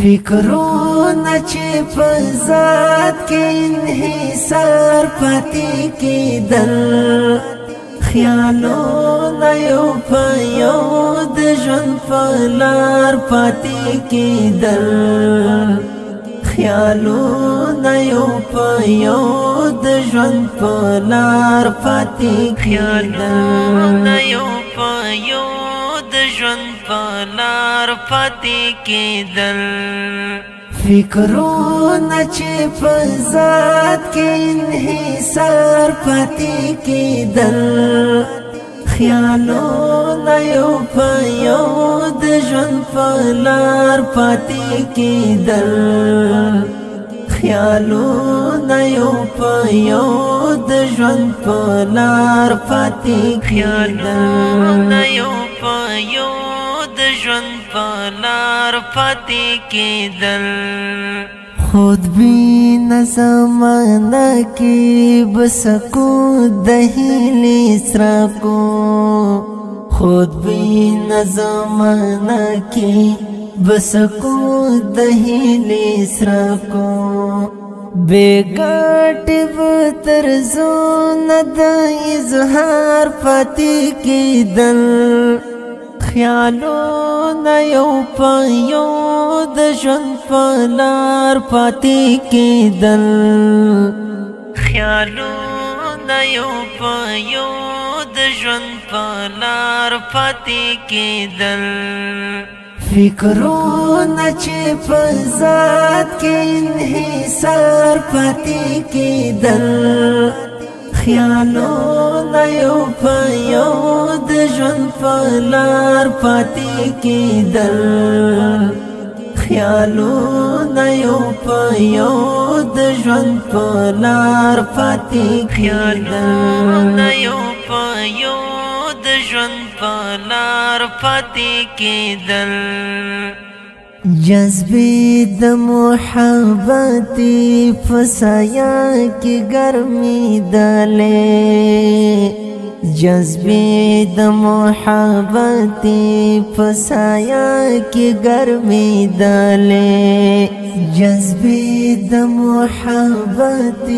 فکرونه چې په ذات کې انحصار پاتې کېدل، خیالونه یو په یو د ژوند په لار پاتې کېدل، خیالونه یو په یو د ژوند په لار پاتې کېدل، یو په یو د ژوند په لار پاتې کېدل. فکرونه چې په ذات کې انحصار پاتې کېدل، خیالونه یو په یو د ژوند په لار پاتې کېدل، خیالونه یو په یو د ژوند په لار پاتې کېدل، یو په یو د ژوند په لار پاتې کېدل. خودبین زمانه کې بسکو د هیلې څراغو، خودبین زمانه کې بسکو د هیلې څراغو، بېګټې به تر زونه د اظهار پاتې کېدل، خیالونه یو په یو د ژوند په لار پاتې کېدل، خیالونه یو په یو د ژوند په لار پاتې کېدل. فکرونه چې په ذات کې انحصار پاتې کېدل، خیالونه یو په یو د ژوند په لار پاتې کېدل، خیالونه یو په یو د ژوند په لار پاتې کېدل، یو په یو د ژوند په لار پاتې کېدل. جذبې د محبت په سایه کې ګرمېدلې، جذبې د محبت په سایه کې ګرمېدلې، جذبې د محبت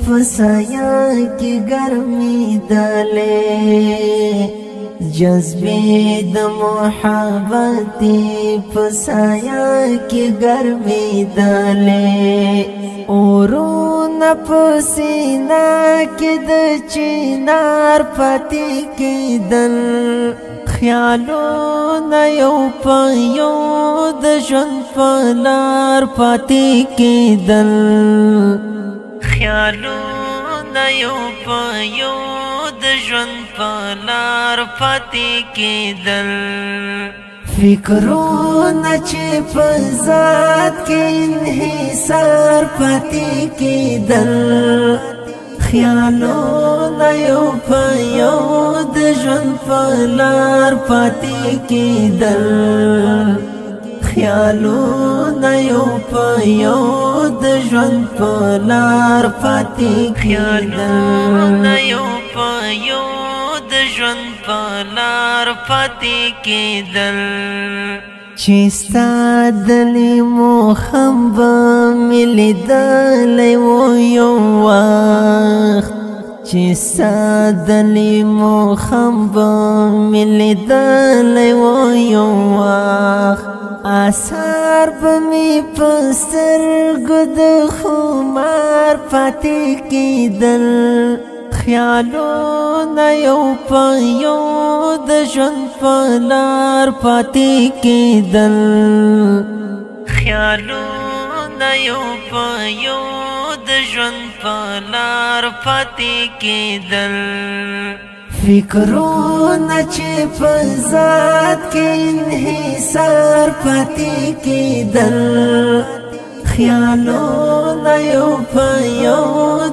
په سایه کې ګرمېدلې، جذبې د محبت په سایه کې ګرمېدلې، اورونه په سینه کې د چنار پاتې کېدل، خیالونه یو په یو د ژوند په لار پاتې کېدل، خیالونه یو په یو د ژوند په لار پاتې کېدل. فکرونه چې په ذات کې انحصار پاتې کېدل، خیالونه یو په یو د ژوند په لار پاتې کېدل، خیالونه یو په یو د ژوند په لار پاتې کېدل، یو په یو د ژوند په لار پاتې کېدل. چې ستا د لیمو خم به مې لیدلی و یو وخت، چې ستا د لیمو خم به مې لیدلی و یو وخت، آثار به مې په سترګو د خمار پاتې کېدل، خیالونه یو په یو د ژوند په لار پاتې کېدل، خیالونه یو په یو د ژوند په لار پاتې کېدل. فکرونه چې په ذات کې انحصار پاتې کېدل، خیالونه یو په یو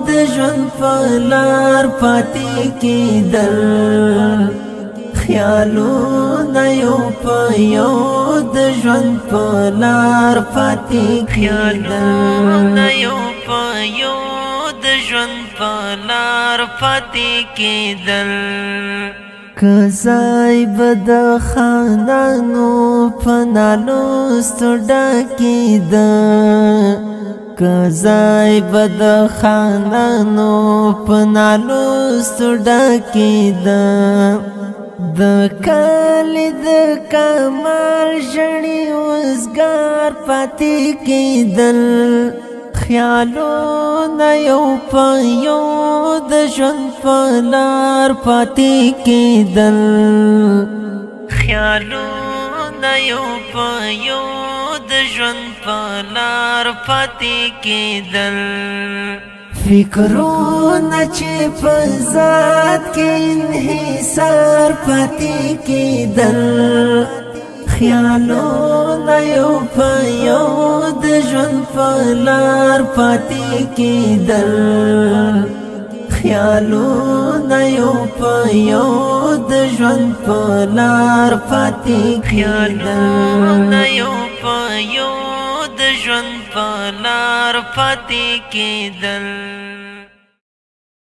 د ژوند په لار پاتې کېدل، خیالونه یو په یو د ژوند په لار پاتې کېدل، یو په یو د ژوند پلار پاتې کېدل کزای بد خانانو پنالوستو ډکېده کزای بد خانانو پنالوستو ډکېده د کلی د کمال ژړې وزګار پاتې کېدل خیالونه یو په یو د ژوند په لار پاتې کېدل خیالونه یو په یو د ژوند په لار پاتې کېدل فکرونه چې په ذات کې انحصار پاتې کېدل خیالونه یو په یو د ژوند په لار پاتې کېدل خیالونه یو په یو د ژوند په لار پاتې خیالونه یو په یو د ژوند په لار پاتې کېدل